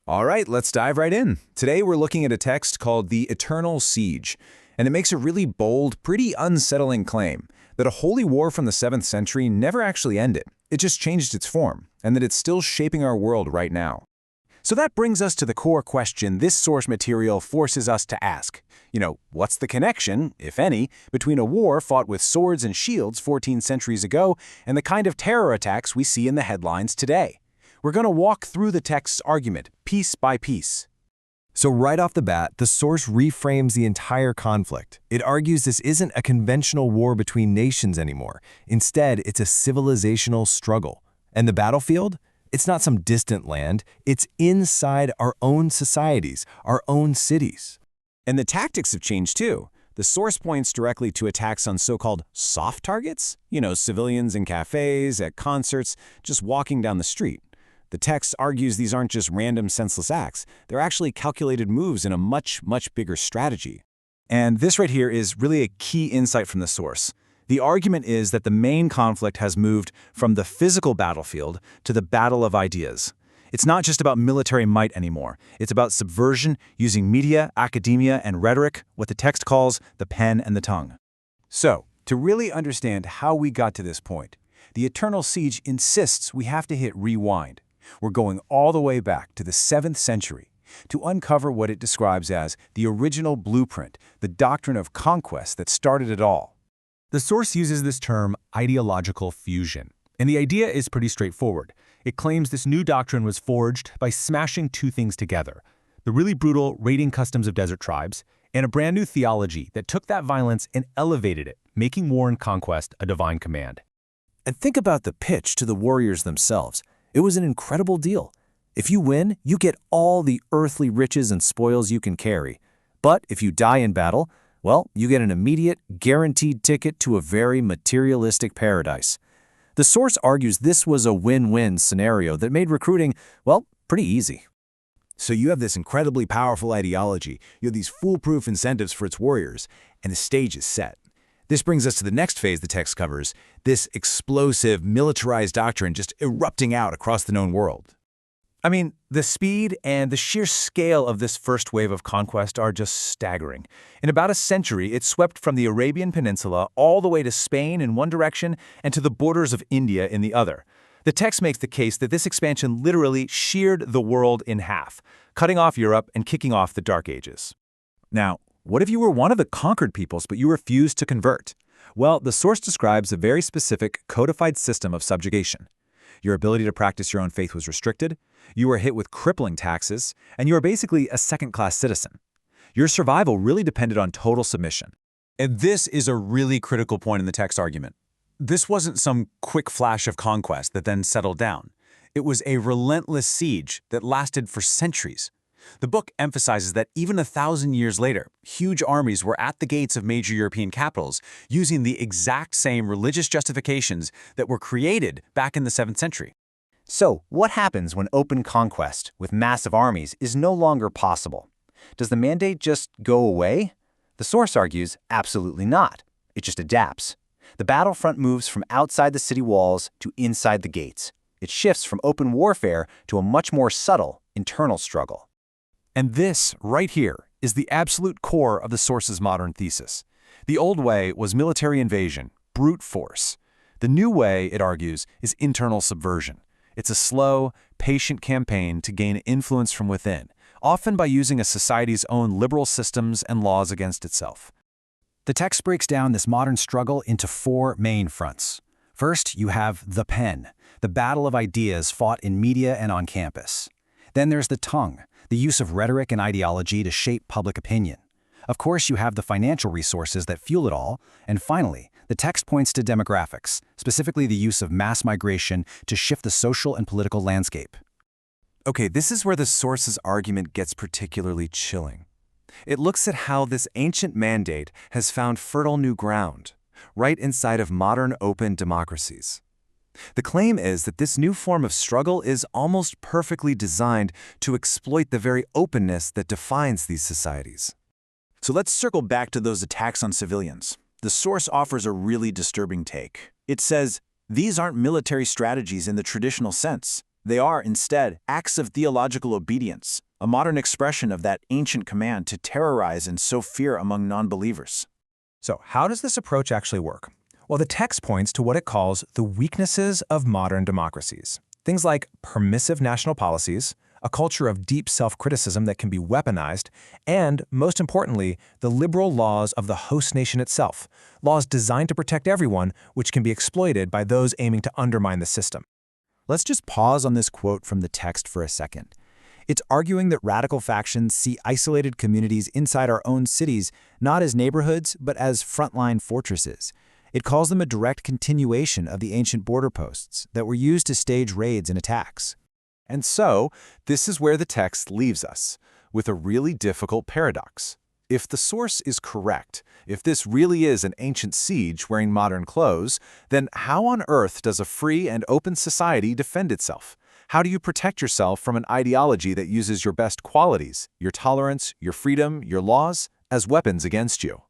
All right, let's dive right in. Today we're looking at a text called The Eternal Siege, and it makes a really bold, pretty unsettling claim that a holy war from the 7th century never actually ended. It just changed its form, and that it's still shaping our world right now. So that brings us to the core question this source material forces us to ask. What's the connection, if any, between a war fought with swords and shields 14 centuries ago and the kind of terror attacks we see in the headlines today? We're going to walk through the text's argument, piece by piece. So right off the bat, the source reframes the entire conflict. It argues this isn't a conventional war between nations anymore. Instead, it's a civilizational struggle. And the battlefield? It's not some distant land. It's inside our own societies, our own cities. And the tactics have changed too. The source points directly to attacks on so-called soft targets, civilians in cafes, at concerts, just walking down the street. The text argues these aren't just random senseless acts. They're actually calculated moves in a much, much bigger strategy. And this right here is really a key insight from the source. The argument is that the main conflict has moved from the physical battlefield to the battle of ideas. It's not just about military might anymore. It's about subversion using media, academia, and rhetoric, what the text calls the pen and the tongue. So, to really understand how we got to this point, the Eternal Siege insists we have to hit rewind. We're going all the way back to the 7th century to uncover what it describes as the original blueprint, the doctrine of conquest that started it all. The source uses this term ideological fusion, and the idea is pretty straightforward. It claims this new doctrine was forged by smashing two things together: the really brutal raiding customs of desert tribes and a brand new theology that took that violence and elevated it, making war and conquest a divine command. And think about the pitch to the warriors themselves. It was an incredible deal. If you win, you get all the earthly riches and spoils you can carry. But if you die in battle, well, you get an immediate, guaranteed ticket to a very materialistic paradise. The source argues this was a win-win scenario that made recruiting, well, pretty easy. So you have this incredibly powerful ideology, you have these foolproof incentives for its warriors, and the stage is set. This brings us to the next phase the text covers, this explosive, militarized doctrine just erupting out across the known world. I mean, the speed and the sheer scale of this first wave of conquest are just staggering. In about a century, it swept from the Arabian Peninsula all the way to Spain in one direction and to the borders of India in the other. The text makes the case that this expansion literally sheared the world in half, cutting off Europe and kicking off the Dark Ages. Now, what if you were one of the conquered peoples but you refused to convert? Well, the source describes a very specific codified system of subjugation. Your ability to practice your own faith was restricted, you were hit with crippling taxes, and you were basically a second-class citizen. Your survival really depended on total submission. And this is a really critical point in the text argument. This wasn't some quick flash of conquest that then settled down. It was a relentless siege that lasted for centuries. The book emphasizes that even 1,000 years later, huge armies were at the gates of major European capitals using the exact same religious justifications that were created back in the 7th century. So, what happens when open conquest with massive armies is no longer possible? Does the mandate just go away? The source argues absolutely not. It just adapts. The battlefront moves from outside the city walls to inside the gates. It shifts from open warfare to a much more subtle internal struggle. And this, right here, is the absolute core of the source's modern thesis. The old way was military invasion, brute force. The new way, it argues, is internal subversion. It's a slow, patient campaign to gain influence from within, often by using a society's own liberal systems and laws against itself. The text breaks down this modern struggle into four main fronts. First, you have the pen, the battle of ideas fought in media and on campus. Then there's the tongue, the use of rhetoric and ideology to shape public opinion. Of course, you have the financial resources that fuel it all. And finally, the text points to demographics, specifically the use of mass migration to shift the social and political landscape. Okay, this is where the source's argument gets particularly chilling. It looks at how this ancient mandate has found fertile new ground, right inside of modern open democracies. The claim is that this new form of struggle is almost perfectly designed to exploit the very openness that defines these societies. So let's circle back to those attacks on civilians. The source offers a really disturbing take. It says, these aren't military strategies in the traditional sense. They are, instead, acts of theological obedience, a modern expression of that ancient command to terrorize and sow fear among non-believers. So how does this approach actually work? Well, the text points to what it calls the weaknesses of modern democracies. Things like permissive national policies, a culture of deep self-criticism that can be weaponized, and, most importantly, the liberal laws of the host nation itself, laws designed to protect everyone, which can be exploited by those aiming to undermine the system. Let's just pause on this quote from the text for a second. It's arguing that radical factions see isolated communities inside our own cities not as neighborhoods, but as frontline fortresses. It calls them a direct continuation of the ancient border posts that were used to stage raids and attacks. And so, this is where the text leaves us, with a really difficult paradox. If the source is correct, if this really is an ancient siege wearing modern clothes, then how on earth does a free and open society defend itself? How do you protect yourself from an ideology that uses your best qualities, your tolerance, your freedom, your laws, as weapons against you?